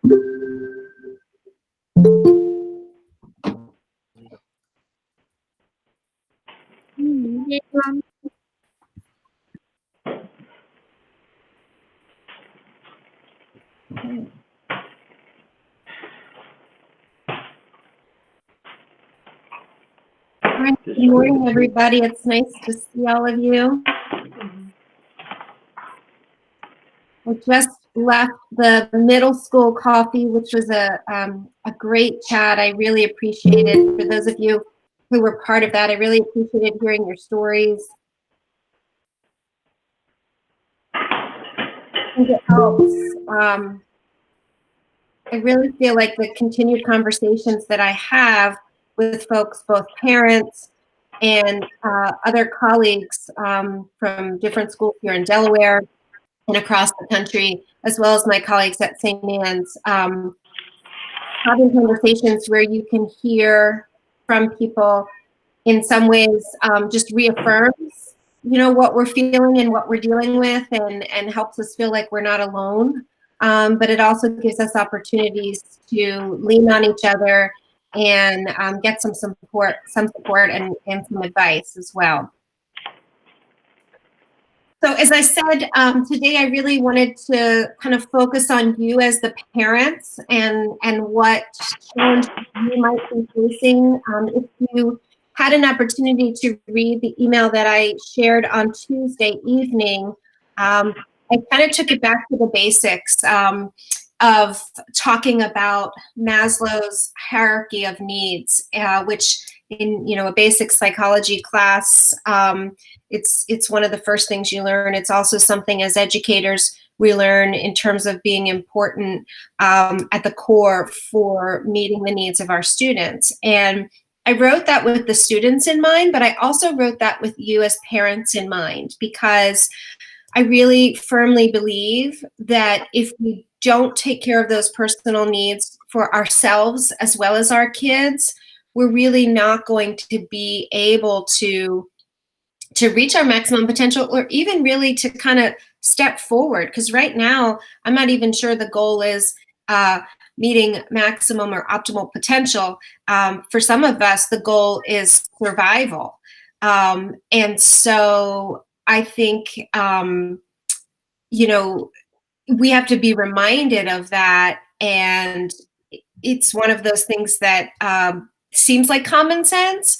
Good morning, everybody. It's nice to see all of you. I just left the middle school coffee, which was a great chat. I really appreciated, for those of you who were part of that, I really appreciated hearing your stories. I think it helps. I really feel like the continued conversations that I have with folks, both parents and other colleagues from different schools here in Delaware and across the country, as well as my colleagues at St. Anne's, having conversations where you can hear from people in some ways just reaffirms, what we're feeling and what we're dealing with, and helps us feel like we're not alone. But it also gives us opportunities to lean on each other and get some support and some advice as well. So as I said, today I really wanted to kind of focus on you as the parents and what challenges you might be facing. If you had an opportunity to read the email that I shared on Tuesday evening, I kind of took it back to the basics of talking about Maslow's hierarchy of needs, which in a basic psychology class, it's one of the first things you learn. It's also something as educators we learn in terms of being important at the core for meeting the needs of our students. And I wrote that with the students in mind, but I also wrote that with you as parents in mind, because I really firmly believe that if we don't take care of those personal needs for ourselves as well as our kids, we're really not going to be able to reach our maximum potential, or even really to kind of step forward. Because right now, I'm not even sure the goal is meeting maximum or optimal potential. For some of us, the goal is survival. And so I think, we have to be reminded of that. And it's one of those things that seems like common sense,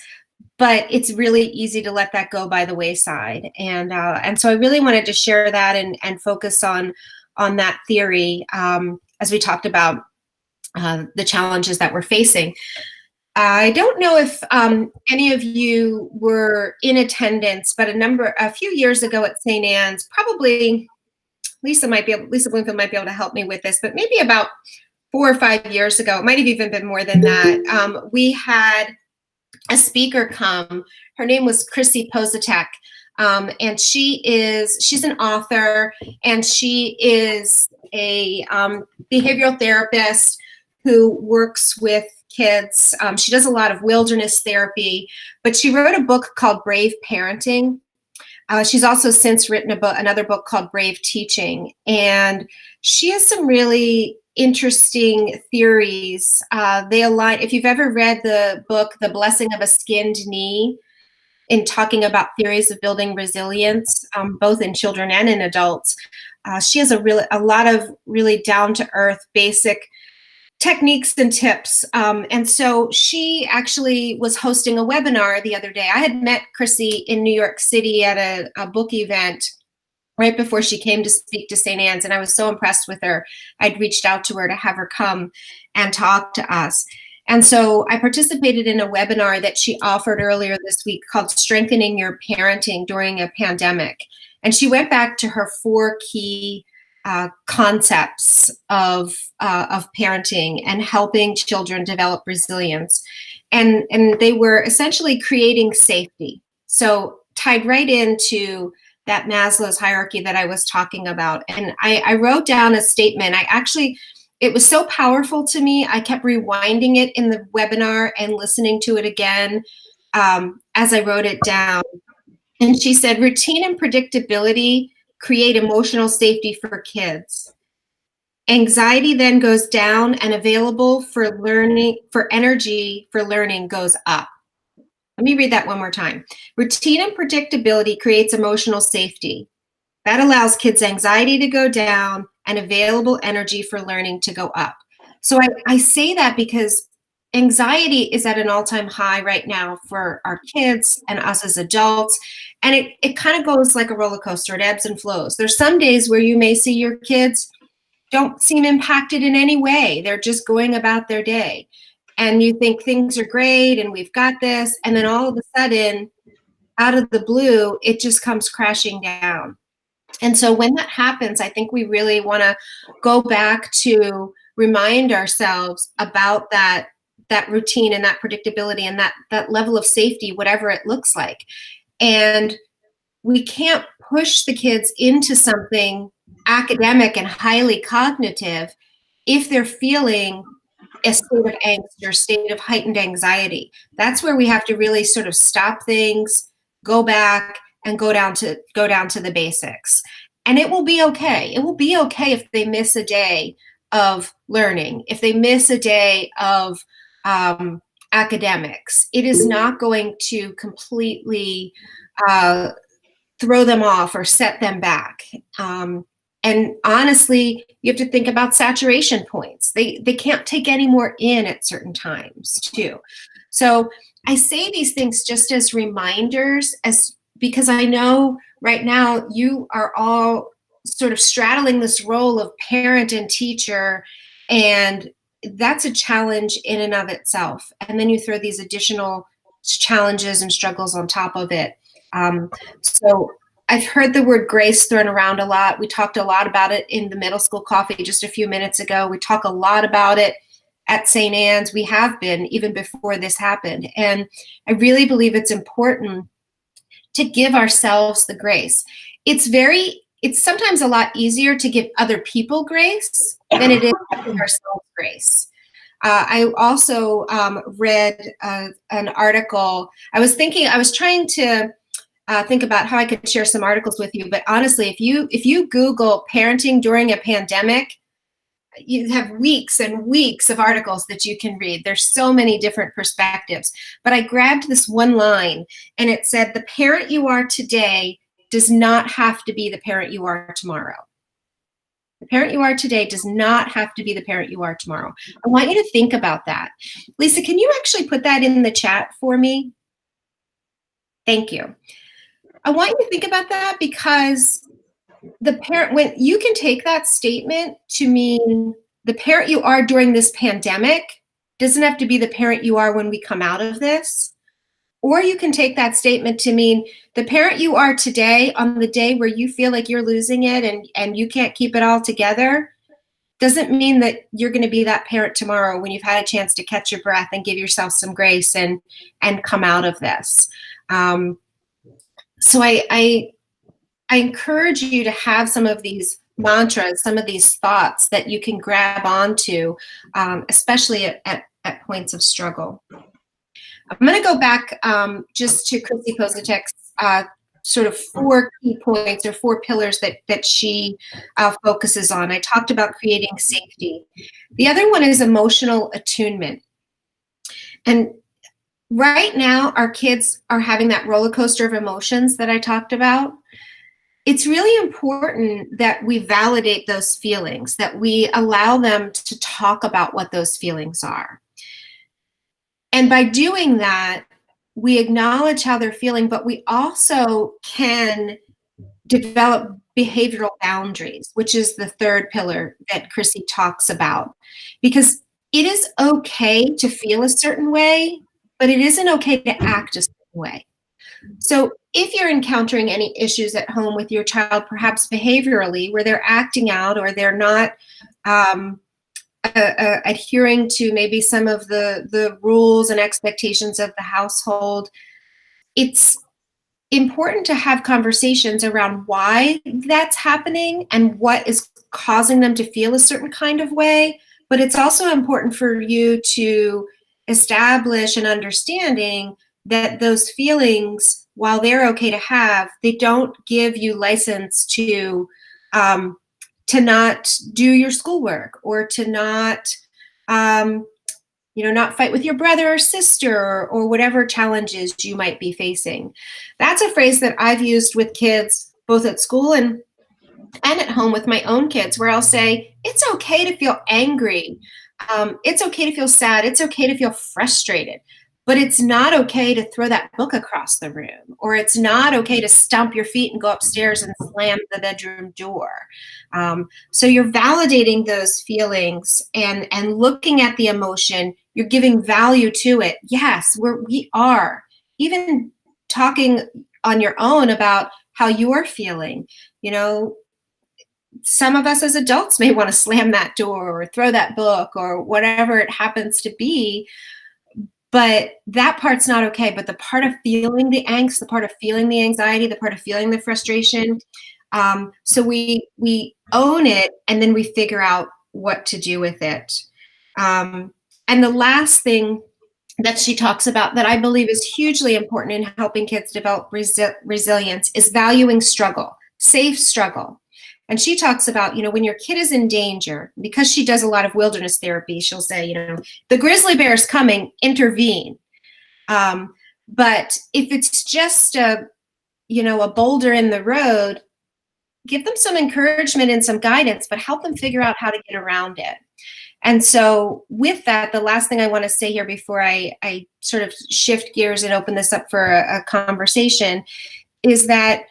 but it's really easy to let that go by the wayside. And so I really wanted to share that and focus on that theory as we talked about the challenges that we're facing. I don't know if any of you were in attendance, but a few years ago at St. Anne's, probably Lisa Bloomfield might be able to help me with this, but maybe about 4 or 5 years ago, it might have even been more than that, we had a speaker come. Her name was Chrissy Positek, and she's an author, and she is a behavioral therapist who works with kids. She does a lot of wilderness therapy, but she wrote a book called Brave Parenting. She's also since written another book called Brave Teaching, and she has some really interesting theories. They align. If you've ever read the book The Blessing of a Skinned Knee, in talking about theories of building resilience, both in children and in adults, she has a lot of really down to earth, basic techniques and tips. And so she actually was hosting a webinar the other day. I had met Chrissy in New York City at a book event right before she came to speak to St. Anne's, and I was so impressed with her. I'd reached out to her to have her come and talk to us. And so I participated in a webinar that she offered earlier this week called Strengthening Your Parenting During a Pandemic. And she went back to her 4 key concepts of parenting and helping children develop resilience. And they were essentially creating safety. So tied right into that Maslow's hierarchy that I was talking about. And I wrote down a statement. It was so powerful to me. I kept rewinding it in the webinar and listening to it again as I wrote it down. And she said, routine and predictability create emotional safety for kids. Anxiety then goes down, and available for learning, for energy for learning goes up. Let me read that one more time. Routine and predictability creates emotional safety. That allows kids' anxiety to go down and available energy for learning to go up. So I say that because anxiety is at an all-time high right now for our kids and us as adults. And it kind of goes like a roller coaster. It ebbs and flows. There's some days where you may see your kids don't seem impacted in any way. They're just going about their day. And you think things are great and we've got this. And then all of a sudden, out of the blue, it just comes crashing down. And so when that happens, I think we really want to go back to remind ourselves about that routine and that predictability and that level of safety, whatever it looks like. And we can't push the kids into something academic and highly cognitive if they're feeling a state of angst or state of heightened anxiety. That's where we have to really sort of stop things, go back, and go down to the basics. And it will be okay. It will be okay if they miss a day of learning, if they miss a day of academics. It is not going to completely throw them off or set them back. And honestly, you have to think about saturation points. They can't take any more in at certain times too. So I say these things just as reminders, because I know right now you are all sort of straddling this role of parent and teacher, and that's a challenge in and of itself. And then you throw these additional challenges and struggles on top of it. So I've heard the word grace thrown around a lot. We talked a lot about it in the middle school coffee just a few minutes ago. We talk a lot about it at St. Anne's. We have been even before this happened. And I really believe it's important to give ourselves the grace. It's sometimes a lot easier to give other people grace than it is to give ourselves grace. I also read an article. I was trying to think about how I could share some articles with you. But honestly, if you Google parenting during a pandemic, you have weeks and weeks of articles that you can read. There's so many different perspectives. But I grabbed this one line, and it said, "The parent you are today does not have to be the parent you are tomorrow." The parent you are today does not have to be the parent you are tomorrow. I want you to think about that. Lisa, can you actually put that in the chat for me? Thank you. I want you to think about that, because the parent, when you can take that statement to mean the parent you are during this pandemic doesn't have to be the parent you are when we come out of this. Or you can take that statement to mean the parent you are today, on the day where you feel like you're losing it and you can't keep it all together, doesn't mean that you're going to be that parent tomorrow when you've had a chance to catch your breath and give yourself some grace and come out of this. So I encourage you to have some of these mantras, some of these thoughts that you can grab onto, especially at points of struggle. I'm going to go back just to Chrissy Positek's sort of 4 key points or 4 pillars that she focuses on. I talked about creating safety. The other one is emotional attunement. And right now, our kids are having that roller coaster of emotions that I talked about. It's really important that we validate those feelings, that we allow them to talk about what those feelings are. And by doing that, we acknowledge how they're feeling, but we also can develop behavioral boundaries, which is the 3rd pillar that Chrissy talks about. Because it is okay to feel a certain way, but it isn't okay to act a certain way. So if you're encountering any issues at home with your child, perhaps behaviorally, where they're acting out or they're not adhering to maybe some of the rules and expectations of the household, it's important to have conversations around why that's happening and what is causing them to feel a certain kind of way. But it's also important for you to establish an understanding that those feelings, while they're okay to have, they don't give you license to not do your schoolwork, or to not, not fight with your brother or sister, or whatever challenges you might be facing. That's a phrase that I've used with kids both at school and at home with my own kids, where I'll say, it's okay to feel angry. It's okay to feel sad. It's okay to feel frustrated. But it's not okay to throw that book across the room, or it's not okay to stomp your feet and go upstairs and slam the bedroom door. So you're validating those feelings and looking at the emotion. You're giving value to it. Yes, we are. Even talking on your own about how you're feeling. Some of us as adults may want to slam that door or throw that book or whatever it happens to be. But that part's not okay. But the part of feeling the angst, the part of feeling the anxiety, the part of feeling the frustration, so we own it, and then we figure out what to do with it. And the last thing that she talks about that I believe is hugely important in helping kids develop resilience is valuing struggle, safe struggle. And she talks about, when your kid is in danger, because she does a lot of wilderness therapy, she'll say, the grizzly bear is coming, intervene. But if it's just a boulder in the road, give them some encouragement and some guidance, but help them figure out how to get around it. And so with that, the last thing I want to say here before I sort of shift gears and open this up for a conversation is that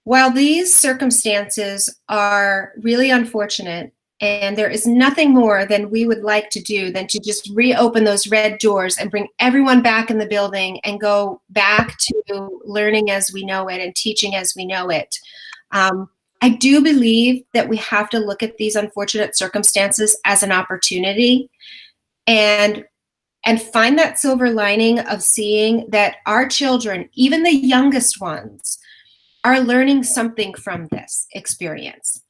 while these circumstances are really unfortunate, and there is nothing more than we would like to do than to just reopen those red doors and bring everyone back in the building and go back to learning as we know it and teaching as we know it. I do believe that we have to look at these unfortunate circumstances as an opportunity and find that silver lining of seeing that our children, even the youngest ones, are learning something from this experience.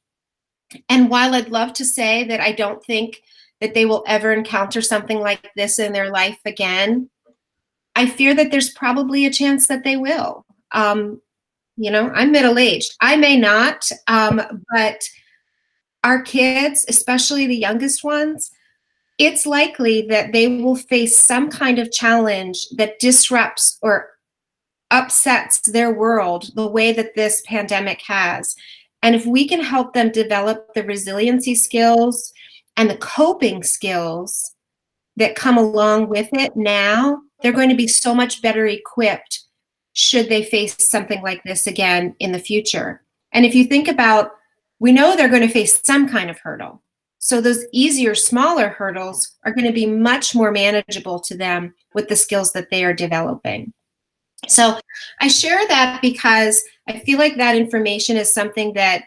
And while I'd love to say that I don't think that they will ever encounter something like this in their life again, I fear that there's probably a chance that they will. I'm middle-aged. I may not, but our kids, especially the youngest ones, it's likely that they will face some kind of challenge that disrupts or upsets their world the way that this pandemic has. And if we can help them develop the resiliency skills and the coping skills that come along with it now, they're going to be so much better equipped should they face something like this again in the future. And if you think about, we know they're going to face some kind of hurdle. So those easier, smaller hurdles are going to be much more manageable to them with the skills that they are developing. So I share that because I feel like that information is something that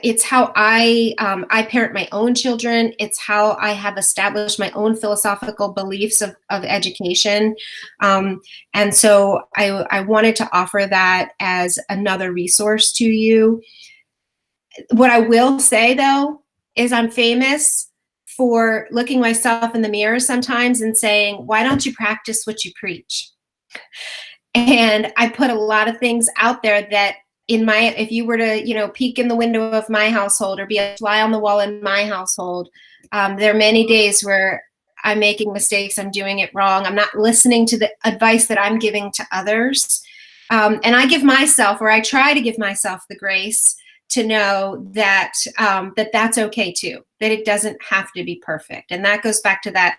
it's how I parent my own children. It's how I have established my own philosophical beliefs of education. And so I wanted to offer that as another resource to you. What I will say, though, is I'm famous for looking myself in the mirror sometimes and saying, why don't you practice what you preach? And I put a lot of things out there that if you were to, peek in the window of my household or be a fly on the wall in my household, there are many days where I'm making mistakes, I'm doing it wrong, I'm not listening to the advice that I'm giving to others. And I give myself, or I try to give myself, the grace to know that that's okay too, that it doesn't have to be perfect. And that goes back to that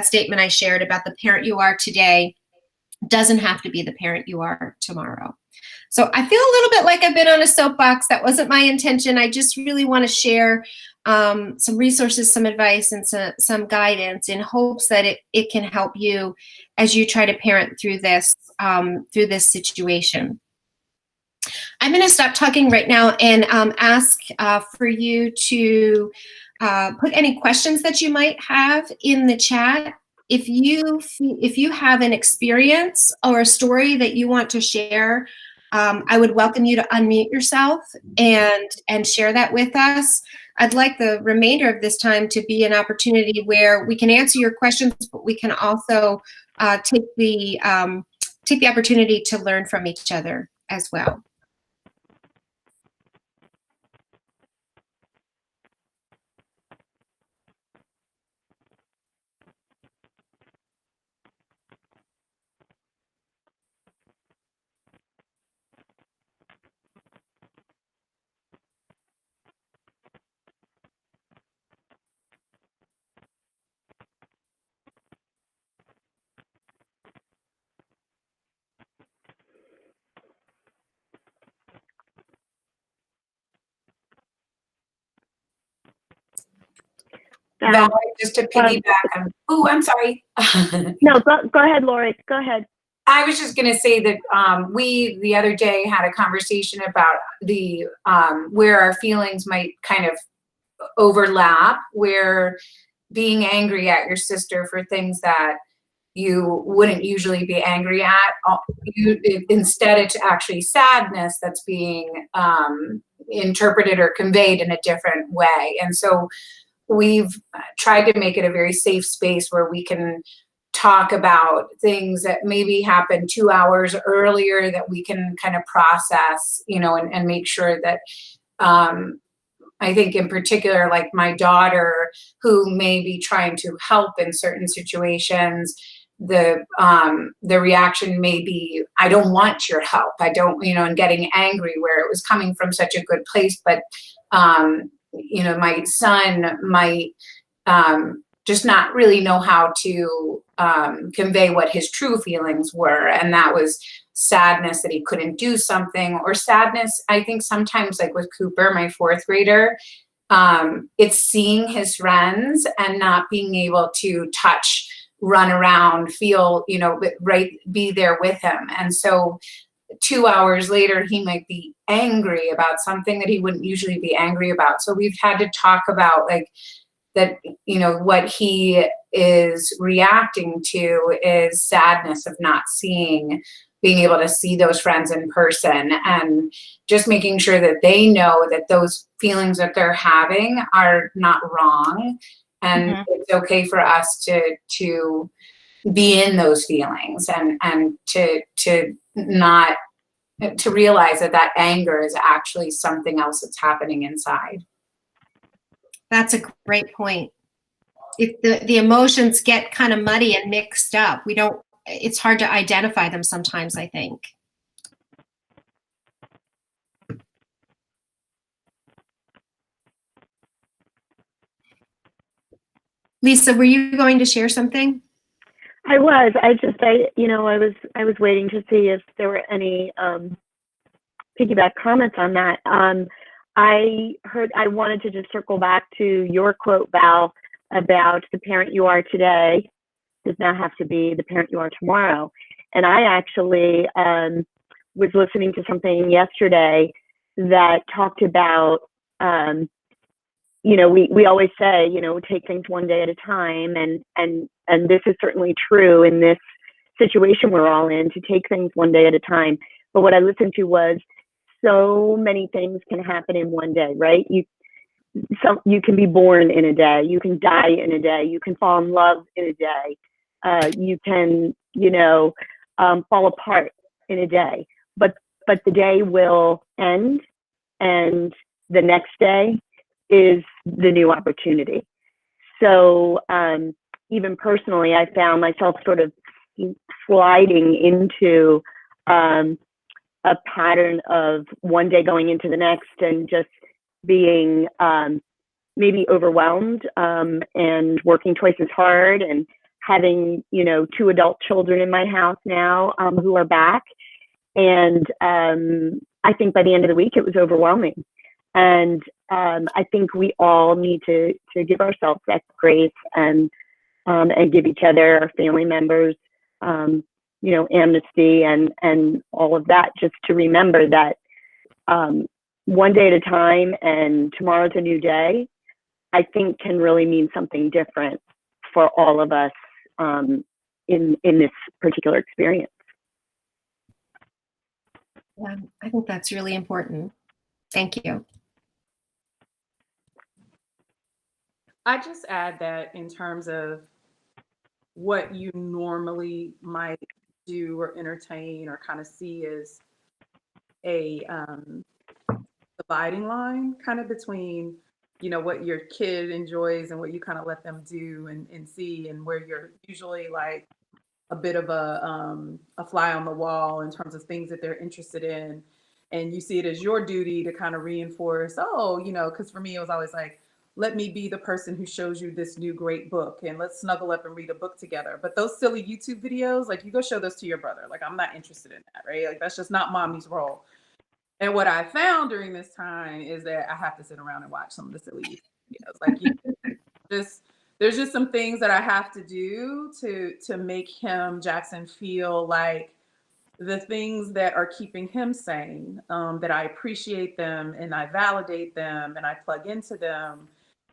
statement I shared about the parent you are today doesn't have to be the parent you are tomorrow. So I feel a little bit like I've been on a soapbox. That wasn't my intention. I just really want to share some resources, some advice, and some guidance in hopes that it can help you as you try to parent through this situation. I'm going to stop talking right now and ask for you to put any questions that you might have in the chat. If you have an experience or a story that you want to share, I would welcome you to unmute yourself and share that with us. I'd like the remainder of this time to be an opportunity where we can answer your questions, but we can also take the opportunity to learn from each other as well. Val, just to piggyback on, oh, I'm sorry. No, go ahead, Lori, go ahead. I was just going to say that we, the other day, had a conversation about the where our feelings might kind of overlap, where being angry at your sister for things that you wouldn't usually be angry at, instead it's actually sadness that's being interpreted or conveyed in a different way. And so we've tried to make it a very safe space where we can talk about things that maybe happened 2 hours earlier that we can kind of process, you know, and make sure that I think in particular, like my daughter, who may be trying to help in certain situations, the reaction may be, I don't want your help. I don't, you know, and getting angry where it was coming from such a good place. But, you know, my son might just not really know how to convey what his true feelings were. And that was sadness that he couldn't do something, or sadness, I think sometimes, like with Cooper, my 4th grader, it's seeing his friends and not being able to touch, run around, feel, you know, right, be there with him. And so 2 hours later, he might be angry about something that he wouldn't usually be angry about. So we've had to talk about, like, that, you know, what he is reacting to is sadness of not seeing, being able to see those friends in person, and just making sure that they know that those feelings that they're having are not wrong. And it's okay for us to be in those feelings, and to not, to realize that that anger is actually something else that's happening inside. That's a great point. If the emotions get kind of muddy and mixed up, it's hard to identify them sometimes, I think. Lisa, were you going to share something? I was waiting to see if there were any piggyback comments on that. I wanted to just circle back to your quote, Val, about the parent you are today does not have to be the parent you are tomorrow. And I actually was listening to something yesterday that talked about, you know, we always say, you know, take things one day at a time. And this is certainly true in this situation we're all in, to take things one day at a time. But what I listened to was, so many things can happen in one day, right? You can be born in a day, you can die in a day, you can fall in love in a day, you can, you know, fall apart in a day, but the day will end, and the next day is the new opportunity. So even personally, I found myself sort of sliding into a pattern of one day going into the next, and just being maybe overwhelmed and working twice as hard, and having, you know, 2 adult children in my house now who are back. And I think by the end of the week, it was overwhelming. And I think we all need to give ourselves that grace, and give each other, our family members, you know, amnesty and all of that, just to remember that one day at a time, and tomorrow's a new day, I think can really mean something different for all of us in this particular experience. Yeah, I think that's really important. Thank you. I just add that in terms of what you normally might do or entertain or kind of see as a dividing line kind of between, you know, what your kid enjoys and what you kind of let them do and see, and where you're usually like a bit of a fly on the wall in terms of things that they're interested in. And you see it as your duty to kind of reinforce, oh, you know, because for me, it was always like, let me be the person who shows you this new great book, and let's snuggle up and read a book together. But those silly YouTube videos, like, you go show those to your brother. Like, I'm not interested in that, right? Like, that's just not mommy's role. And what I found during this time is that I have to sit around and watch some of the silly videos. Like, you just there's just some things that I have to do to make him, Jackson, feel like the things that are keeping him sane, that I appreciate them and I validate them and I plug into them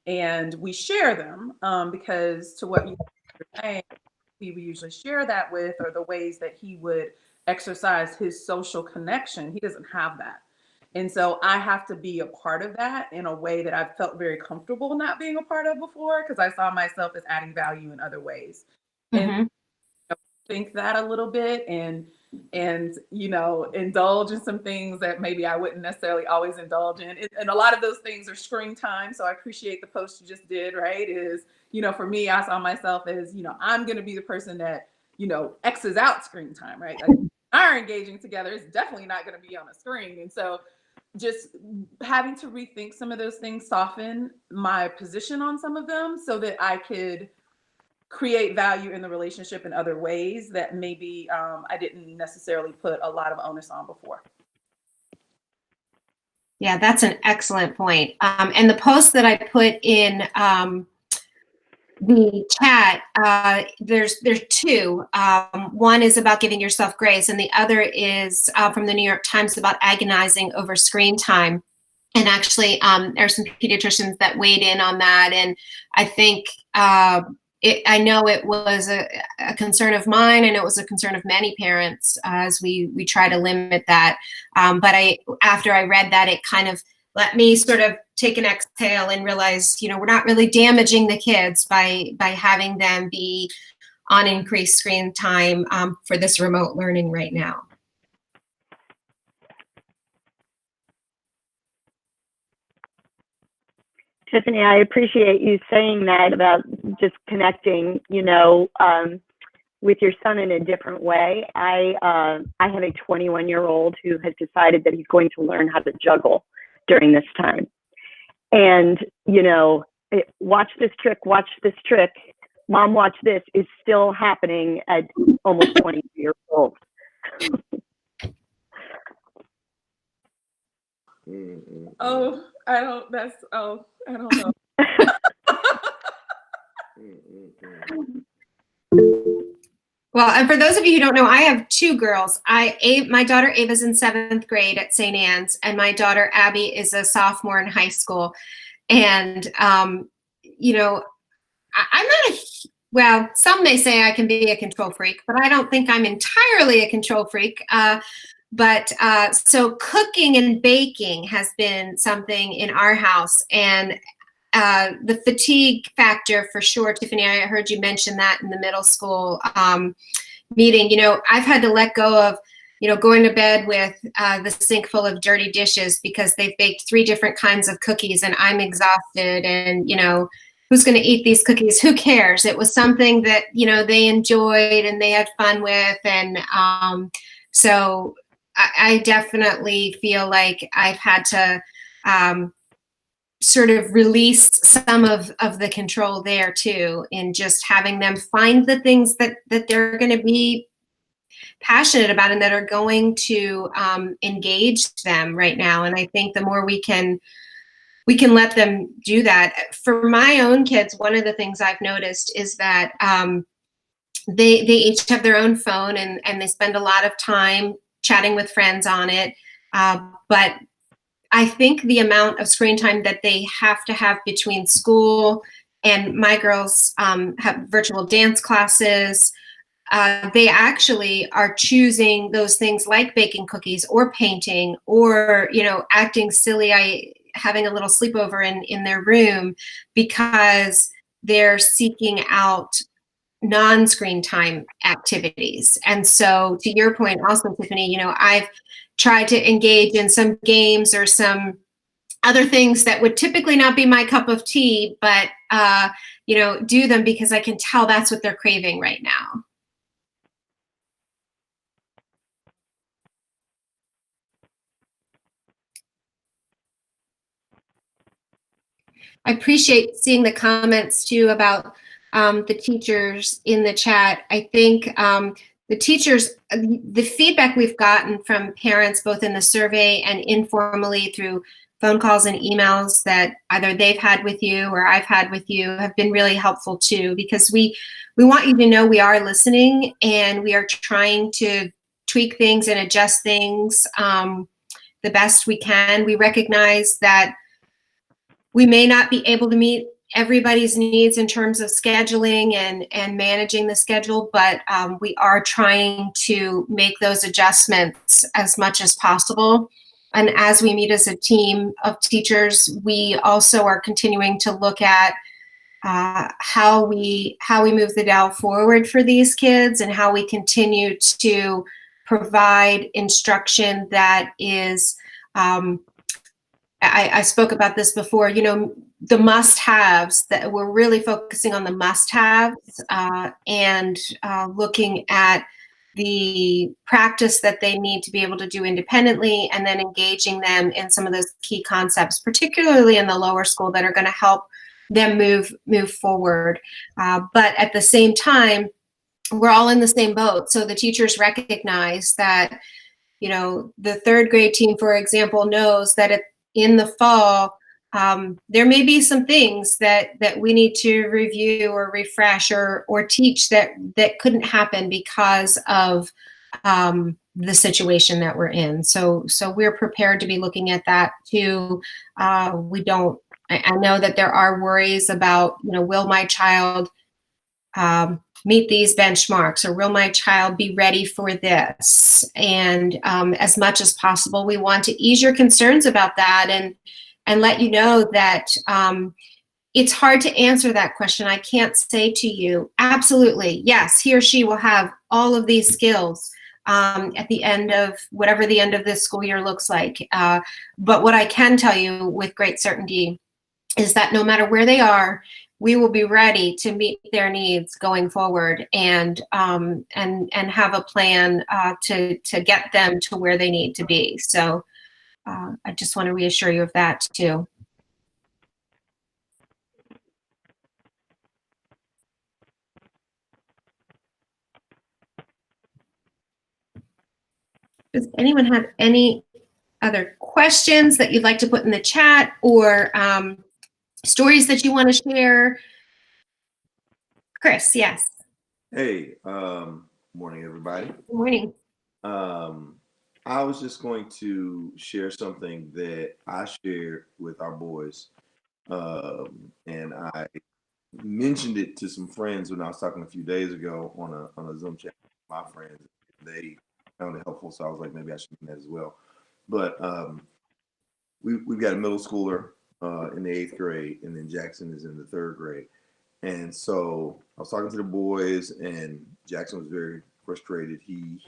and we share them, because to what you're saying, we usually share that with are the ways that he would exercise his social connection. He doesn't have that. And so I have to be a part of that in a way that I've felt very comfortable not being a part of before, because I saw myself as adding value in other ways. And think that a little bit and indulge in some things that maybe I wouldn't necessarily always indulge in. And a lot of those things are screen time. So I appreciate the post you just did, right? Is, for me, I saw myself as, I'm going to be the person that, X's out screen time, right? Like, are engaging together is definitely not going to be on a screen. And so just having to rethink some of those things, soften my position on some of them so that I could create value in the relationship in other ways that maybe I didn't necessarily put a lot of onus on before. Yeah, that's an excellent point. And the post that I put in the chat, there's two. One is about giving yourself grace, and the other is from the New York Times about agonizing over screen time. And actually, there are some pediatricians that weighed in on that, and I think I know it was a concern of mine, and it was a concern of many parents as we try to limit that. But after I read that, it kind of let me sort of take an exhale and realize, we're not really damaging the kids by having them be on increased screen time for this remote learning right now. Tiffany, I appreciate you saying that about just connecting, with your son in a different way. I have a 21-year-old who has decided that he's going to learn how to juggle during this time. And, watch this trick, mom, watch this is still happening at almost 20 years old. I don't know. Well, and for those of you who don't know, I have two girls. My daughter Ava's in 7th grade at St. Anne's, and my daughter Abby is a sophomore in high school. And, I'm not well, some may say I can be a control freak, but I don't think I'm entirely a control freak. So cooking and baking has been something in our house, and the fatigue factor for sure. Tiffany, I heard you mention that in the middle school meeting. I've had to let go of, going to bed with the sink full of dirty dishes because they've baked 3 different kinds of cookies and I'm exhausted, and, who's going to eat these cookies? Who cares? It was something that, they enjoyed and they had fun with. And so I definitely feel like I've had to sort of release some of the control there too, in just having them find the things that they're going to be passionate about and that are going to engage them right now. And I think the more we can let them do that. For my own kids, one of the things I've noticed is that they each have their own phone and they spend a lot of time chatting with friends on it. But I think the amount of screen time that they have to have between school and my girls have virtual dance classes. They actually are choosing those things like baking cookies or painting or, acting silly, having a little sleepover in their room because they're seeking out non-screen time activities. And so to your point also, Tiffany, I've tried to engage in some games or some other things that would typically not be my cup of tea, but, do them because I can tell that's what they're craving right now. I appreciate seeing the comments too about the teachers in the chat. I think the teachers, the feedback we've gotten from parents, both in the survey and informally through phone calls and emails that either they've had with you or I've had with you have been really helpful too, because we want you to know we are listening and we are trying to tweak things and adjust things the best we can. We recognize that we may not be able to meet everybody's needs in terms of scheduling and managing the schedule, but we are trying to make those adjustments as much as possible. And as we meet as a team of teachers, we also are continuing to look at how we move the dial forward for these kids and how we continue to provide instruction that is I spoke about this before, the must-haves, that we're really focusing on the must-haves and looking at the practice that they need to be able to do independently, and then engaging them in some of those key concepts, particularly in the lower school, that are going to help them move forward. But at the same time, we're all in the same boat. So the teachers recognize that, the third grade team, for example, knows that in the fall, there may be some things that we need to review or refresh or teach that couldn't happen because of the situation that we're in. So we're prepared to be looking at that too. I know that there are worries about, will my child meet these benchmarks, or will my child be ready for this? And as much as possible, we want to ease your concerns about that and let you know that it's hard to answer that question. I can't say to you, absolutely, yes, he or she will have all of these skills at the end of whatever the end of this school year looks like. But what I can tell you with great certainty is that no matter where they are, we will be ready to meet their needs going forward and have a plan to get them to where they need to be. So I just want to reassure you of that too. Does anyone have any other questions that you'd like to put in the chat, or stories that you want to share? Chris, yes. Hey, morning, everybody. Good morning. I was just going to share something that I shared with our boys, and I mentioned it to some friends when I was talking a few days ago on a Zoom chat with my friends. They found it helpful, so I was like, maybe I should do that as well. But we've got a middle schooler in the 8th grade, and then Jackson is in the 3rd grade. And so I was talking to the boys, and Jackson was very frustrated. He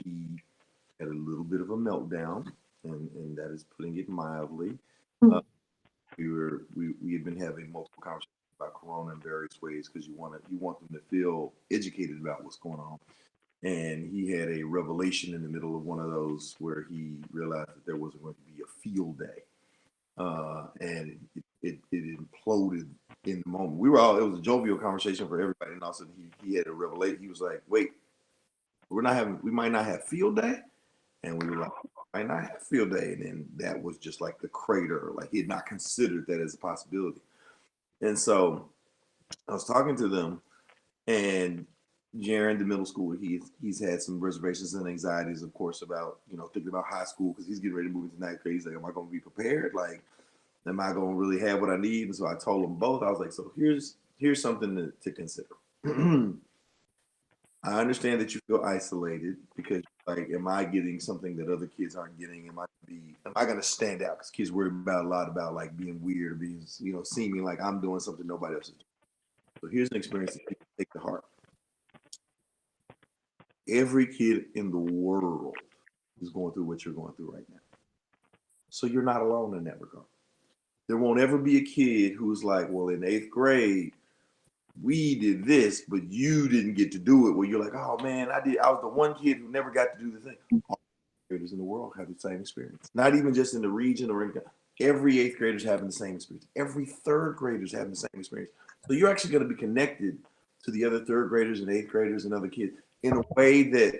had a little bit of a meltdown, and that is putting it mildly. We had been having multiple conversations about Corona in various ways, because you want them to feel educated about what's going on. And he had a revelation in the middle of one of those where he realized that there wasn't going to be a field day, and it imploded in the moment. It was a jovial conversation for everybody, and all of a sudden he had a revelation. He was like, "Wait, we might not have field day," and we were like, "Might not have field day," and then that was just like the crater. Like, he had not considered that as a possibility. And so I was talking to them, and Jaron, the middle schooler, he's had some reservations and anxieties, of course, about thinking about high school, because he's getting ready to move into 9th grade. He's like, "Am I going to be prepared? Like, am I going to really have what I need?" And so I told them both. I was like, "So here's something to consider. I understand that you feel isolated, because, like, am I getting something that other kids aren't getting? Am I going to stand out? Because kids worry a lot about like being weird, or being seeming like I'm doing something nobody else is doing. So here's an experience that you can take to heart. Every kid in the world is going through what you're going through right now. So you're not alone in that regard. There won't ever be a kid who's like, well, in 8th grade, we did this, but you didn't get to do it." Where you're like, "Oh man, I was the one kid who never got to do the thing." All 8th graders in the world have the same experience. Not even just in the region or every 8th grader's having the same experience. Every 3rd grader's having the same experience. So you're actually going to be connected to the other 3rd graders and 8th graders and other kids in a way that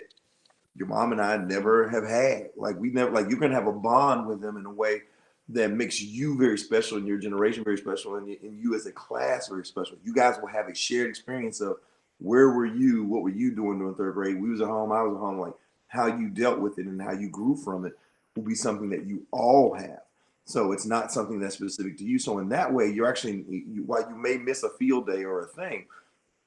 your mom and I never have had. Like, you're going to have a bond with them in a way that makes you very special and your generation very special, and you as a class very special. You guys will have a shared experience of where were you, what were you doing during third grade? We was at home, I was at home. Like how you dealt with it and how you grew from it will be something that you all have. So it's not something that's specific to you. So in that way, you're actually, while you may miss a field day or a thing,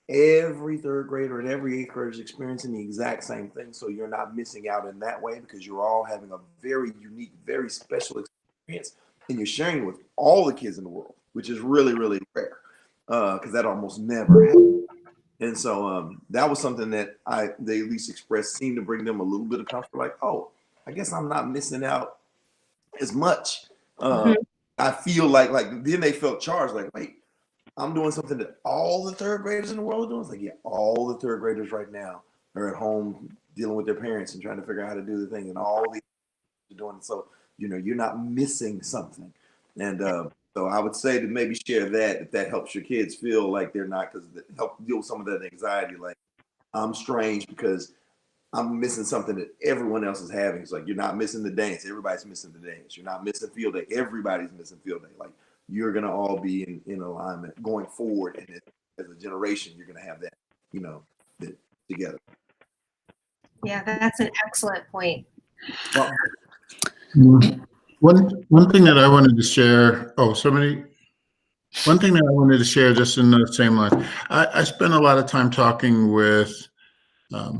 every third grader and every eighth grader is experiencing the exact same thing. So you're not missing out in that way because you're all having a very unique, very special experience, and you're sharing with all the kids in the world, which is really, really rare because that almost never happens. And so that was something that they at least expressed seemed to bring them a little bit of comfort. Like, oh, I guess I'm not missing out as much. I feel like then they felt charged. Like, wait, I'm doing something that all the third graders in the world are doing. It's like, yeah, all the third graders right now are at home dealing with their parents and trying to figure out how to do the thing, and all these are doing it. So you're not missing something. And so I would say to maybe share that if that helps your kids feel like they're not, because it help deal with some of that anxiety. Like, I'm strange because I'm missing something that everyone else is having. It's like, you're not missing the dance. Everybody's missing the dance. You're not missing field day. Everybody's missing field day. Like, you're going to all be in alignment going forward. And as a generation, you're going to have that, together. Yeah, that's an excellent point. Well, one thing that I wanted to share. One thing that I wanted to share, just in the same line. I spent a lot of time talking with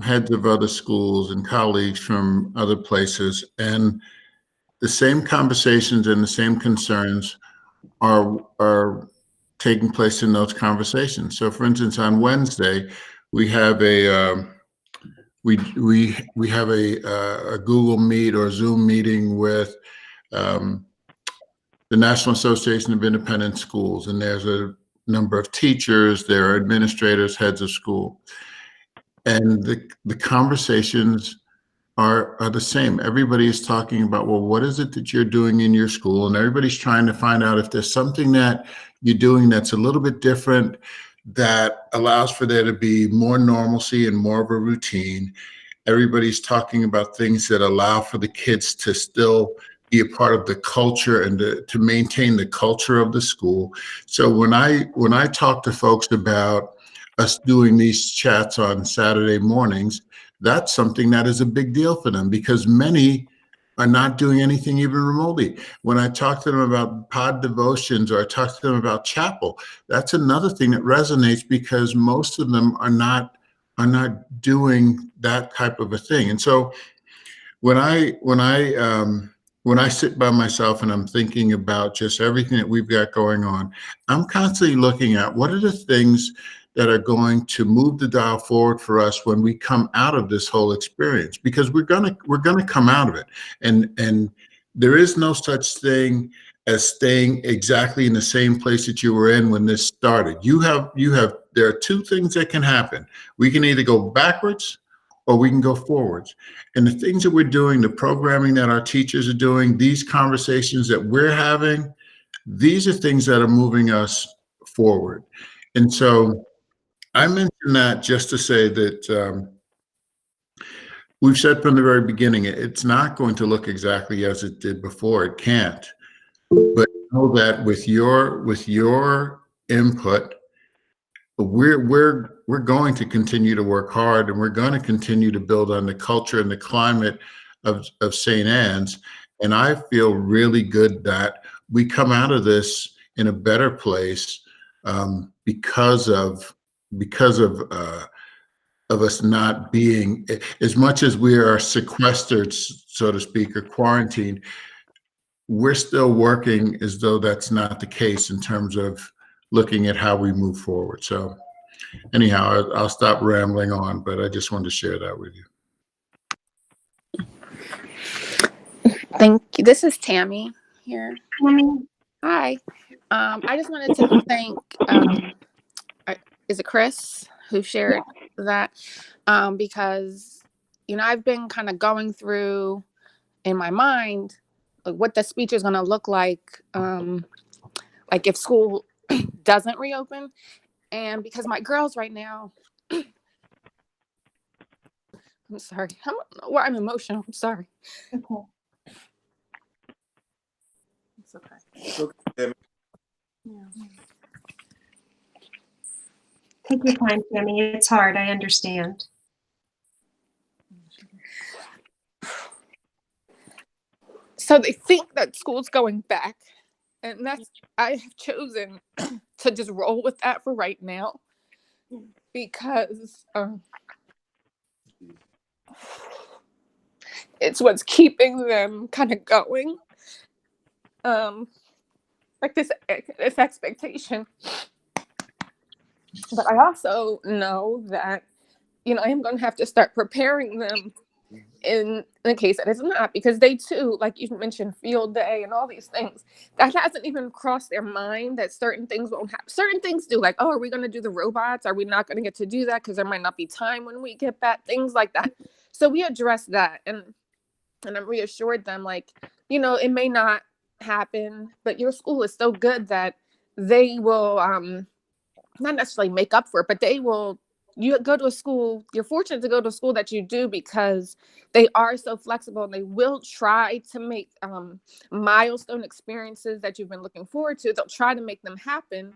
heads of other schools and colleagues from other places, and the same conversations and the same concerns are taking place in those conversations. So, for instance, on Wednesday, we have a we have a Google Meet or Zoom meeting with the National Association of Independent Schools, and there's a number of teachers, there are administrators, heads of school, and the conversations are the same. Everybody is talking about, well, what is it that you're doing in your school? And everybody's trying to find out if there's something that you're doing that's a little bit different, that allows for there to be more normalcy and more of a routine. Everybody's talking about things that allow for the kids to still be a part of the culture and to maintain the culture of the school. So when I talk to folks about us doing these chats on Saturday mornings, that's something that is a big deal for them, because many are not doing anything even remotely. When I talk to them about pod devotions, or I talk to them about chapel, that's another thing that resonates, because most of them are not doing that type of a thing. And so when I sit by myself and I'm thinking about just everything that we've got going on, I'm constantly looking at what are the things that are going to move the dial forward for us when we come out of this whole experience, because we're gonna come out of it, and there is no such thing as staying exactly in the same place that you were in when this started. There are two things that can happen. We can either go backwards or we can go forwards. And the things that we're doing, the programming that our teachers are doing, these conversations that we're having, these are things that are moving us forward. And so I mention that just to say that we've said from the very beginning, it's not going to look exactly as it did before. It can't. But know that with your input, we're going to continue to work hard, and we're going to continue to build on the culture and the climate of St. Anne's. And I feel really good that we come out of this in a better place because of us not being, as much as we are sequestered, so to speak, or quarantined, we're still working as though that's not the case in terms of looking at how we move forward. So anyhow, I'll stop rambling on, but I just wanted to share that with you. Thank you. This is Tammy here. Hi. I just wanted to thank, is it Chris who shared that? Because, I've been kind of going through in my mind, like what the speech is going to look like if school doesn't reopen. And because my girls right now, I'm sorry, I'm emotional. I'm sorry. Okay. It's It's okay, Tammy. Take your time, Tammy. It's hard. I understand. So they think that school's going back, and I have chosen to just roll with that for right now, because it's what's keeping them kind of going. Like this expectation. But I also know that, I am going to have to start preparing them in the case that it's not, because they too, like you mentioned, field day and all these things, that hasn't even crossed their mind that certain things won't happen. Certain things do, like, oh, are we going to do the robots? Are we not going to get to do that because there might not be time when we get back? Things like that. So we address that, and I'm reassured them, like, it may not happen, but your school is so good that they will not necessarily make up for it, but they will. You go to a school, you're fortunate to go to a school that you do, because they are so flexible, and they will try to make milestone experiences that you've been looking forward to. They'll try to make them happen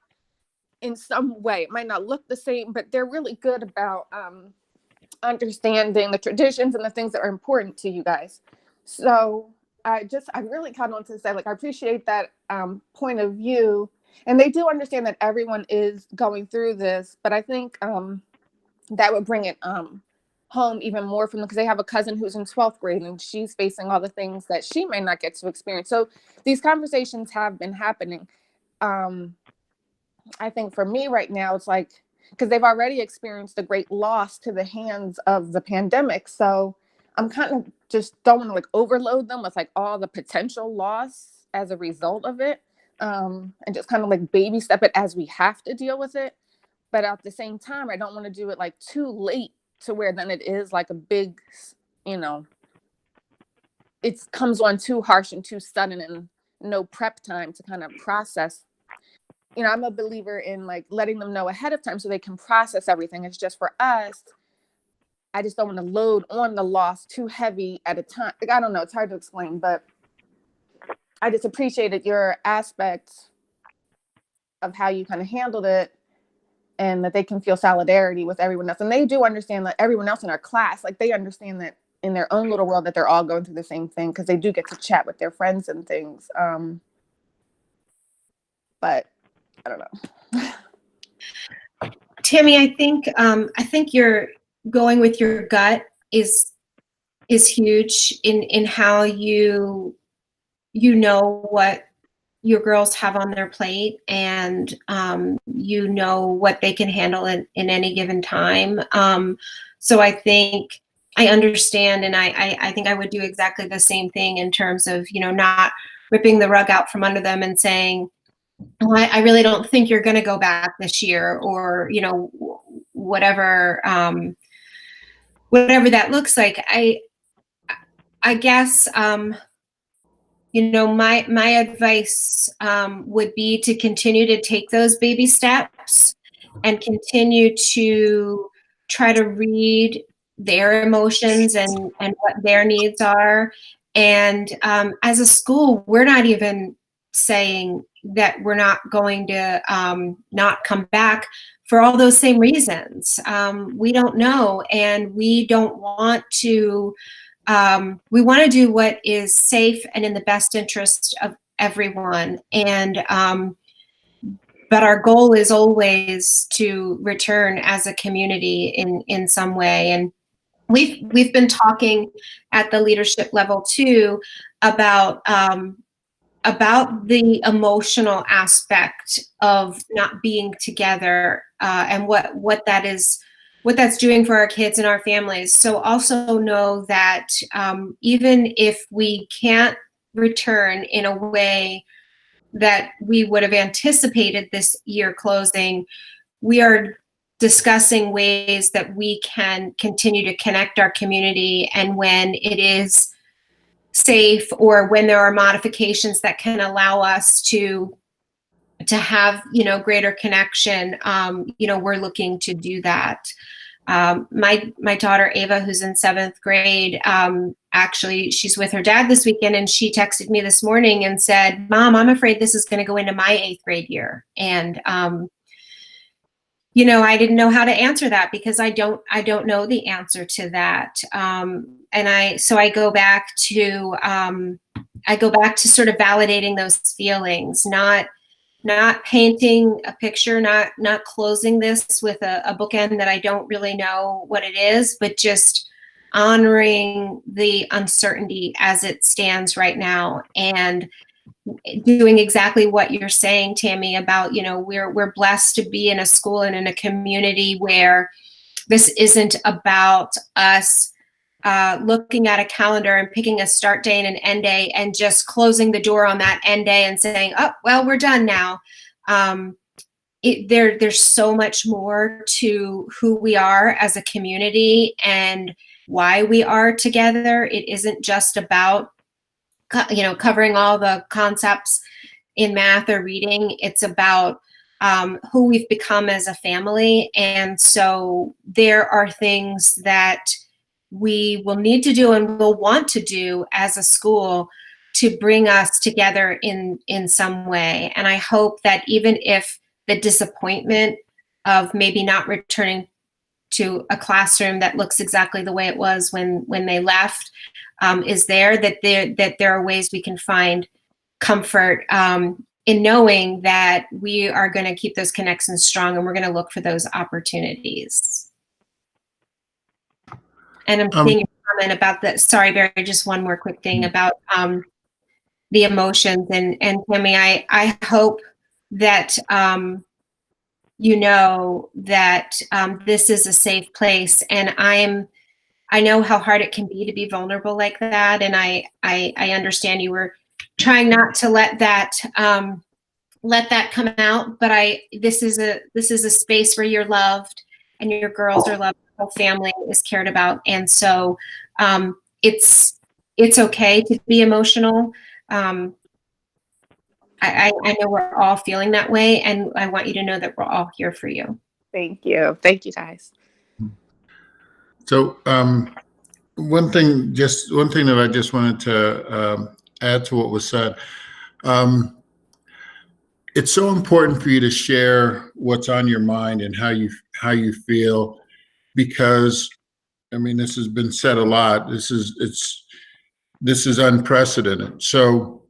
in some way. It might not look the same, but they're really good about understanding the traditions and the things that are important to you guys. So I really kind of want to say, like, I appreciate that point of view. And they do understand that everyone is going through this, but I think that would bring it home even more from them, because they have a cousin who's in 12th grade and she's facing all the things that she may not get to experience. So these conversations have been happening. I think for me right now, it's like, because they've already experienced a great loss to the hands of the pandemic. So I'm kind of just don't want to like overload them with like all the potential loss as a result of it. And just kind of like baby step it as we have to deal with it. But at the same time, I don't want to do it like too late to where then it is like a big, it comes on too harsh and too sudden and no prep time to kind of process. I'm a believer in like letting them know ahead of time so they can process everything. It's just for us, I just don't want to load on the loss too heavy at a time. Like, I don't know, it's hard to explain, but I just appreciated your aspect of how you kind of handled it, and that they can feel solidarity with everyone else. And they do understand that everyone else in our class, like they understand that in their own little world that they're all going through the same thing, because they do get to chat with their friends and things. But I don't know. Tammy, I think you're going with your gut is huge in how you what your girls have on their plate, and what they can handle in any given time. So I think I understand, and I think I would do exactly the same thing in terms of not ripping the rug out from under them and saying, well, I really don't think you're going to go back this year, or whatever that looks like. I guess my advice would be to continue to take those baby steps and continue to try to read their emotions and what their needs are. And as a school, we're not even saying that we're not going to not come back for all those same reasons. We don't know, and we don't want to. We want to do what is safe and in the best interest of everyone. And but our goal is always to return as a community in some way. And we've been talking at the leadership level too about the emotional aspect of not being together, and what that's doing for our kids and our families. So also know that even if we can't return in a way that we would have anticipated this year closing, we are discussing ways that we can continue to connect our community, and when it is safe, or when there are modifications that can allow us to have greater connection, we're looking to do that. My daughter Ava, who's in 7th grade, actually she's with her dad this weekend, and she texted me this morning and said, "Mom, I'm afraid this is going to go into my 8th grade year." And you know, I didn't know how to answer that because I don't know the answer to that. And I go back to sort of validating those feelings, not painting a picture, not closing this with a bookend that I don't really know what it is, but just honoring the uncertainty as it stands right now, and doing exactly what you're saying, Tammy, about, you know, we're blessed to be in a school and in a community where this isn't about us looking at a calendar and picking a start day and an end day and just closing the door on that end day and saying, "Oh, well, we're done now." There's so much more to who we are as a community and why we are together. It isn't just about, you know, covering all the concepts in math or reading. It's about who we've become as a family. And so there are things that we will need to do and will want to do as a school to bring us together in some way. And I hope that even if the disappointment of maybe not returning to a classroom that looks exactly the way it was when they left is there, that there are ways we can find comfort in knowing that we are going to keep those connections strong, and we're going to look for those opportunities. And I'm seeing your comment about that. Sorry, Barry, just one more quick thing about the emotions. And Tammy, I hope that you know that this is a safe place, and I know how hard it can be to be vulnerable like that, and I understand you were trying not to let that come out, but this is a space where you're loved and your girls are loved, your whole family is cared about, and so it's okay to be emotional. I know we're all feeling that way, and I want you to know that we're all here for you. Thank you, guys. So one thing that I just wanted to add to what was said. It's so important for you to share what's on your mind and how you feel, because I mean, this has been said a lot. This is unprecedented. So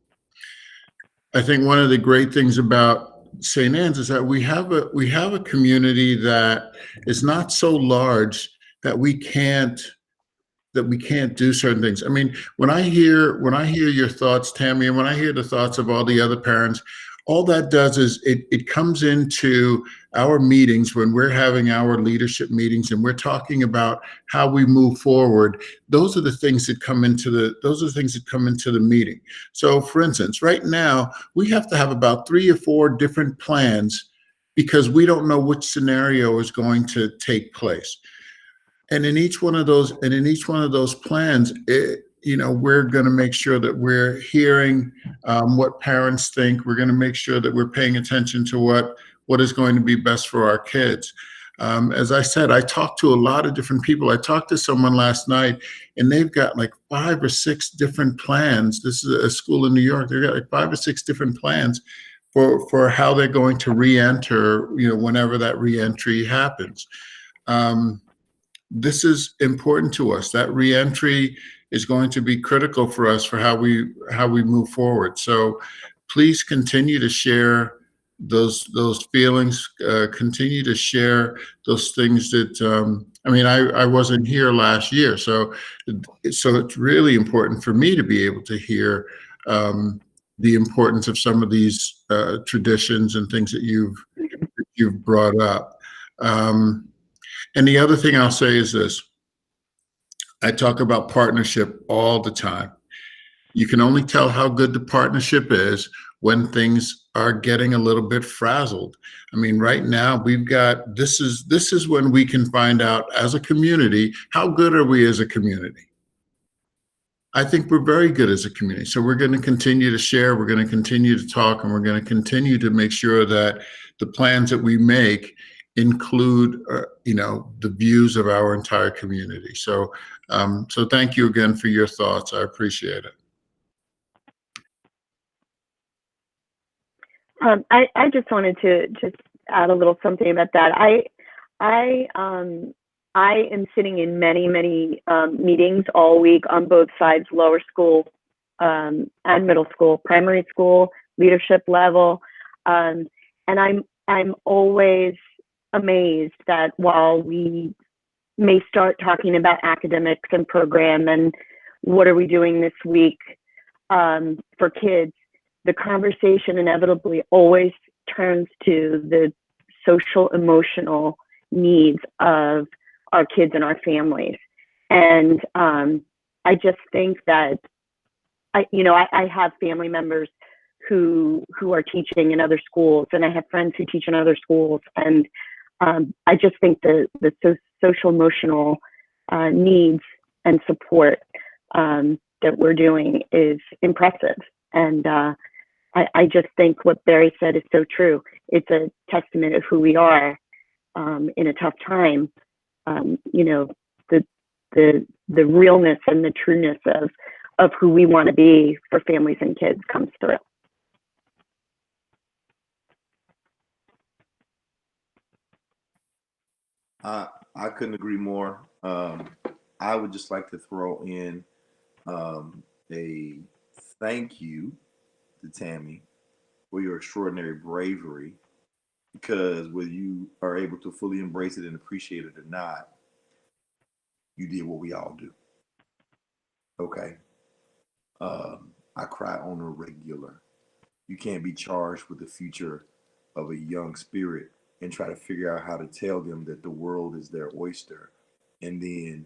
I think one of the great things about St. Anne's is that we have a community that is not so large that we can't do certain things. I mean, when I hear your thoughts, Tammy, and when I hear the thoughts of all the other parents, all that does is it comes into our meetings when we're having our leadership meetings and we're talking about how we move forward. Those are the things that come into the meeting. So for instance, right now we have to have about 3 or 4 different plans because we don't know which scenario is going to take place. And in each one of those plans, we're going to make sure that we're hearing what parents think. We're going to make sure that we're paying attention to what is going to be best for our kids. As I said, I talked to a lot of different people. I talked to someone last night, and they've got like 5 or 6 different plans. This is a school in New York. They've got like 5 or 6 different plans for how they're going to re-enter, whenever that re-entry happens. This is important to us. That re-entry is going to be critical for us for how we move forward. So please continue to share those feelings, continue to share those things that, I wasn't here last year. So it's really important for me to be able to hear the importance of some of these traditions and things that you've brought up. And the other thing I'll say is this. I talk about partnership all the time. You can only tell how good the partnership is when things are getting a little bit frazzled. I mean, right now this is when we can find out as a community, how good are we as a community? I think we're very good as a community. So we're going to continue to share, we're going to continue to talk, and we're going to continue to make sure that the plans that we make include, the views of our entire community. So, so thank you again for your thoughts. I appreciate it. I just wanted to just add a little something about that. I am sitting in many meetings all week on both sides, lower school and middle school, primary school, leadership level, and I'm always amazed that while we may start talking about academics and program and what are we doing this week for kids, the conversation inevitably always turns to the social emotional needs of our kids and our families. And I just think that I have family members who are teaching in other schools, and I have friends who teach in other schools, and I just think the social emotional needs and support that we're doing is impressive. And I just think what Barry said is so true. It's a testament of who we are in a tough time. The realness and the trueness of who we want to be for families and kids comes through. I couldn't agree more. I would just like to throw in a thank you to Tammy for your extraordinary bravery, because whether you are able to fully embrace it and appreciate it or not, you did what we all do. Okay. I cry on a regular. You can't be charged with the future of a young spirit and try to figure out how to tell them that the world is their oyster, and then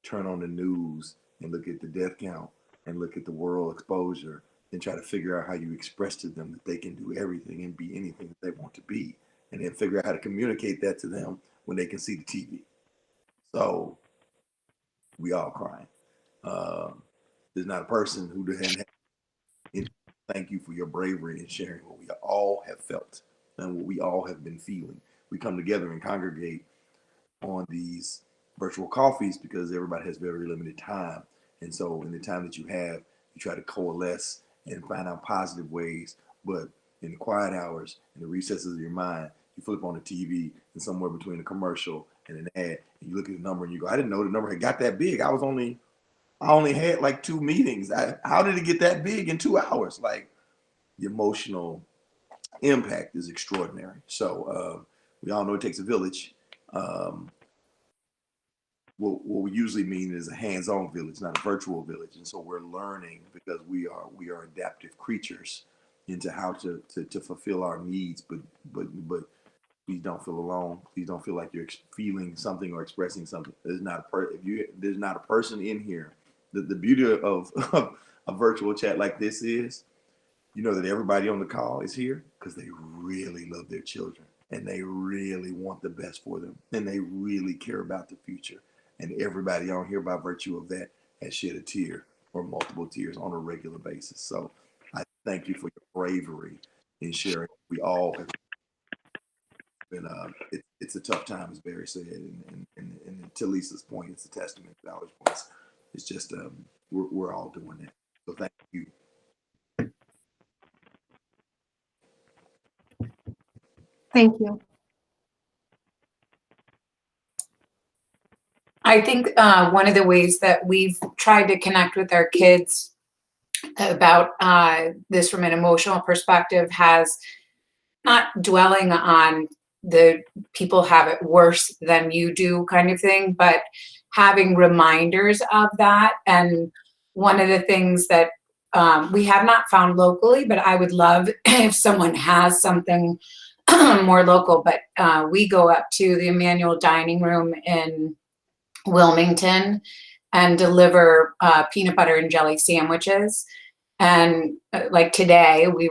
turn on the news and look at the death count and look at the world exposure and try to figure out how you express to them that they can do everything and be anything that they want to be, and then figure out how to communicate that to them when they can see the TV. So we all crying. There's not a person who doesn't thank you for your bravery in sharing what we all have felt and what we all have been feeling. We come together and congregate on these virtual coffees because everybody has very limited time. And so in the time that you have, you try to coalesce and find out positive ways. But in the quiet hours, in the recesses of your mind, you flip on the TV, and somewhere between a commercial and an ad, and you look at the number and you go, I didn't know the number had got that big. I only had like 2 meetings. How did it get that big in 2 hours? Like, the emotional impact is extraordinary. So we all know it takes a village. What we usually mean is a hands-on village, not a virtual village. And so we're learning, because we are adaptive creatures, into how to fulfill our needs. But please don't feel alone. Please don't feel like you're feeling something or expressing something. There's not a person in here. The beauty of a virtual chat like this is, you know that everybody on the call is here because they really love their children, and they really want the best for them, and they really care about the future. And everybody on here, by virtue of that, has shed a tear or multiple tears on a regular basis. So I thank you for your bravery in sharing. We all have been, it's a tough time, as Barry said, and to Lisa's point, it's a testament to Valerie's points. It's just, we're all doing that. So thank you. Thank you. I think one of the ways that we've tried to connect with our kids about this from an emotional perspective has not dwelling on the people have it worse than you do kind of thing, but having reminders of that. And one of the things that we have not found locally, but I would love if someone has something more local, but we go up to the Emmanuel Dining Room in Wilmington and deliver peanut butter and jelly sandwiches. And like today, we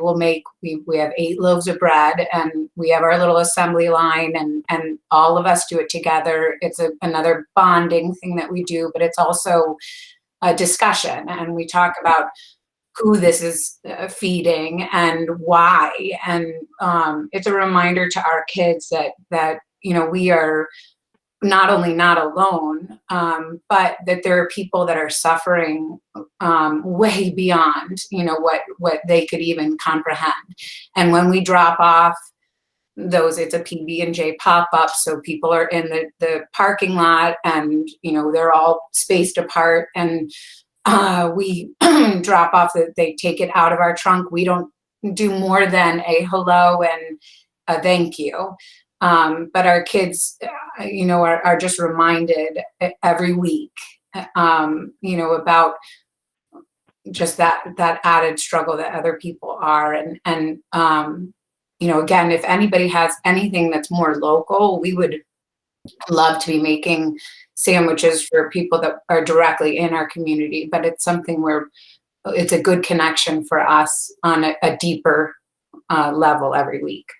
have 8 loaves of bread, and we have our little assembly line, and all of us do it together. It's another bonding thing that we do, but it's also a discussion, and we talk about who this is feeding and why. And it's a reminder to our kids that we are not only not alone, but that there are people that are suffering way beyond, what they could even comprehend. And when we drop off those, it's a PB&J pop-up, so people are in the parking lot, and they're all spaced apart, and we drop off, they take it out of our trunk. We don't do more than a hello and a thank you. But our kids, are just reminded every week, about just that added struggle that other people are. And again, if anybody has anything that's more local, we would love to be making sandwiches for people that are directly in our community. But it's something where it's a good connection for us on a deeper level every week.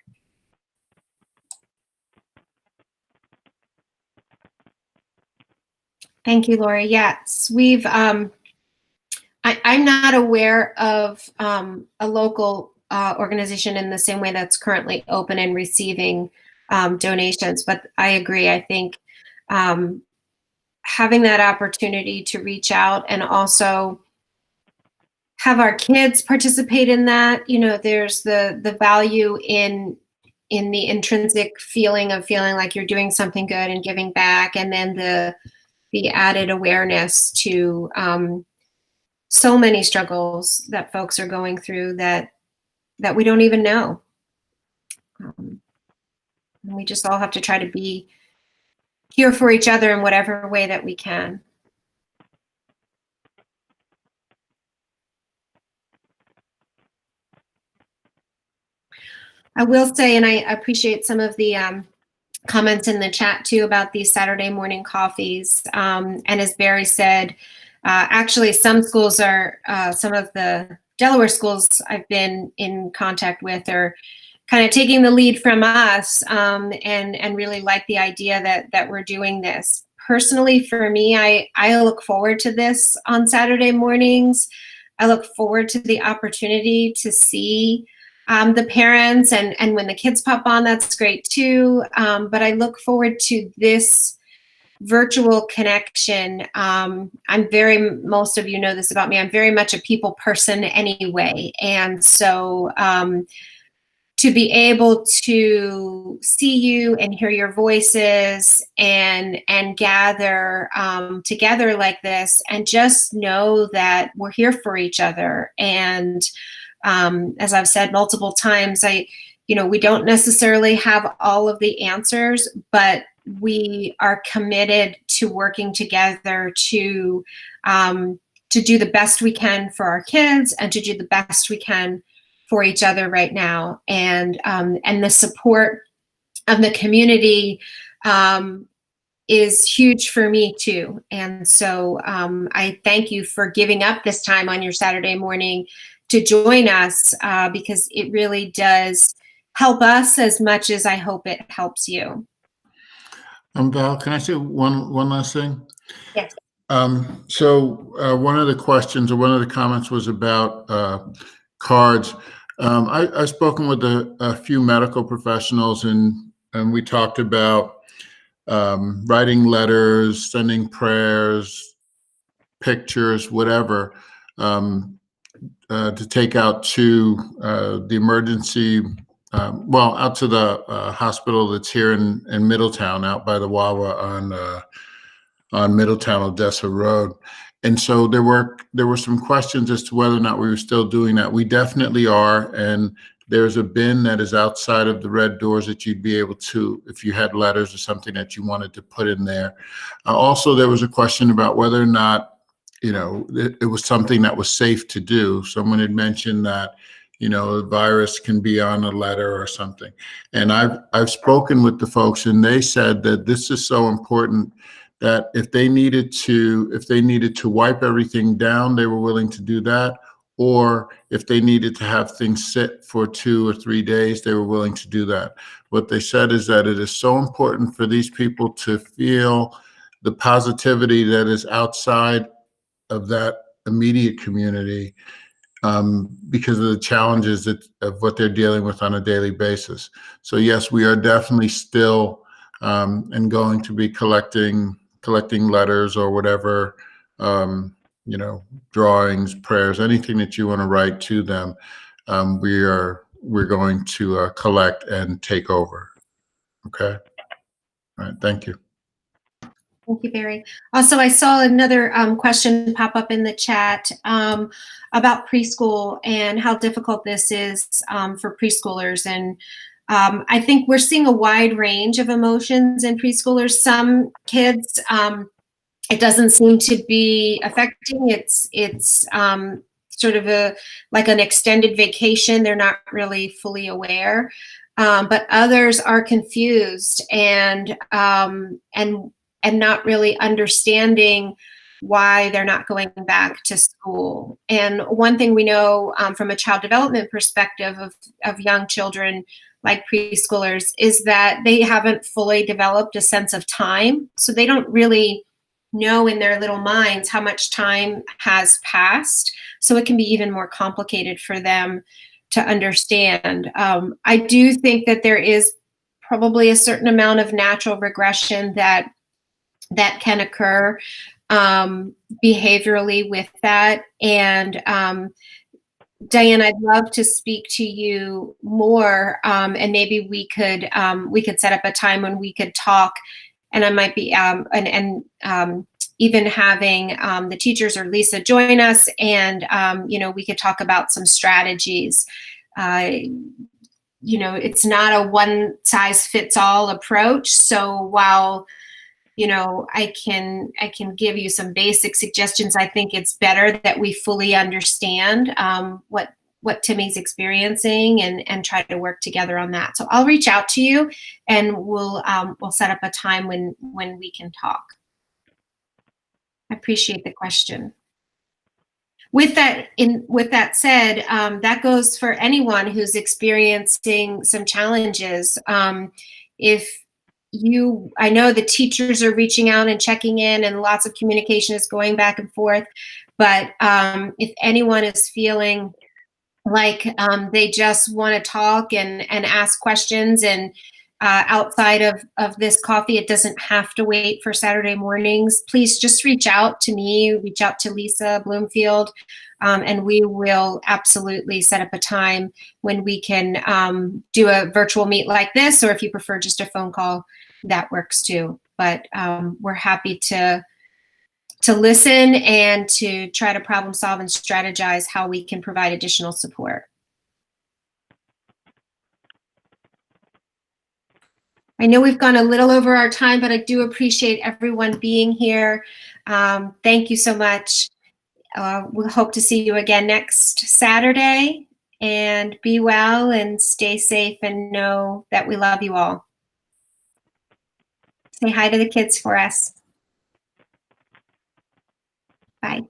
Thank you, Lori. Yes, we've, I'm not aware of a local organization in the same way that's currently open and receiving donations, but I agree. I think having that opportunity to reach out and also have our kids participate in that, there's the value in the intrinsic feeling of feeling like you're doing something good and giving back, and then the added awareness to so many struggles that folks are going through that we don't even know. And we just all have to try to be here for each other in whatever way that we can. I will say, and I appreciate some of the comments in the chat too about these Saturday morning coffees. And as Barry said, actually some schools are, some of the Delaware schools I've been in contact with are kind of taking the lead from us, and really like the idea that we're doing this. Personally, for me, I look forward to this on Saturday mornings. I look forward to the opportunity to see the parents, and when the kids pop on, that's great too. But I look forward to this virtual connection. Most of you know this about me, I'm very much a people person anyway. And so to be able to see you and hear your voices and gather together like this, and just know that we're here for each other. And as I've said multiple times, we don't necessarily have all of the answers, but we are committed to working together to do the best we can for our kids and to do the best we can for each other right now. And the support of the community is huge for me too. And so I thank you for giving up this time on your Saturday morning to join us, because it really does help us as much as I hope it helps you. Val, can I say one last thing? Yes. So one of the questions or one of the comments was about cards. I've spoken with a few medical professionals, and we talked about writing letters, sending prayers, pictures, whatever, to take out to the emergency, out to the hospital that's here in Middletown, out by the Wawa on Middletown Odessa Road. And so there were some questions as to whether or not we were still doing that. We definitely are, and there's a bin that is outside of the red doors that you'd be able to, if you had letters or something that you wanted to put in there. Also, there was a question about whether or not it was something that was safe to do. Someone had mentioned that, a virus can be on a letter or something. And I've spoken with the folks, and they said that this is so important that if they needed to wipe everything down, they were willing to do that. Or if they needed to have things sit for 2 or 3 days, they were willing to do that. What they said is that it is so important for these people to feel the positivity that is outside of that immediate community, because of the challenges of what they're dealing with on a daily basis. So yes, we are definitely still and going to be collecting letters or whatever, drawings, prayers, anything that you want to write to them. We're going to collect and take over. Okay. All right. Thank you. Thank you, Barry. Also, I saw another question pop up in the chat about preschool and how difficult this is for preschoolers. And I think we're seeing a wide range of emotions in preschoolers. Some kids, it doesn't seem to be affecting. It's sort of like an extended vacation. They're not really fully aware, but others are confused and not really understanding why they're not going back to school. And one thing we know from a child development perspective of young children like preschoolers is that they haven't fully developed a sense of time. So they don't really know in their little minds how much time has passed. So it can be even more complicated for them to understand. I do think that there is probably a certain amount of natural regression that can occur behaviorally with that. And Diane, I'd love to speak to you more, and maybe we could set up a time when we could talk, and I might be even having the teachers or Lisa join us, and we could talk about some strategies. It's not a one size fits all approach. So while I can give you some basic suggestions, I think it's better that we fully understand what Timmy's experiencing and try to work together on that. So I'll reach out to you, and we'll set up a time when we can talk. I appreciate the question. With that said, that goes for anyone who's experiencing some challenges. I know the teachers are reaching out and checking in, and lots of communication is going back and forth. But if anyone is feeling like they just want to talk and ask questions, and outside of this coffee, it doesn't have to wait for Saturday mornings, please just reach out to me, reach out to Lisa Bloomfield, and we will absolutely set up a time when we can do a virtual meet like this, or if you prefer just a phone call, that works too. But we're happy to listen and to try to problem solve and strategize how we can provide additional support. I know we've gone a little over our time, but I do appreciate everyone being here. Thank you so much. We'll hope to see you again next Saturday, and be well and stay safe, and know that we love you all. Say hi to the kids for us. Bye.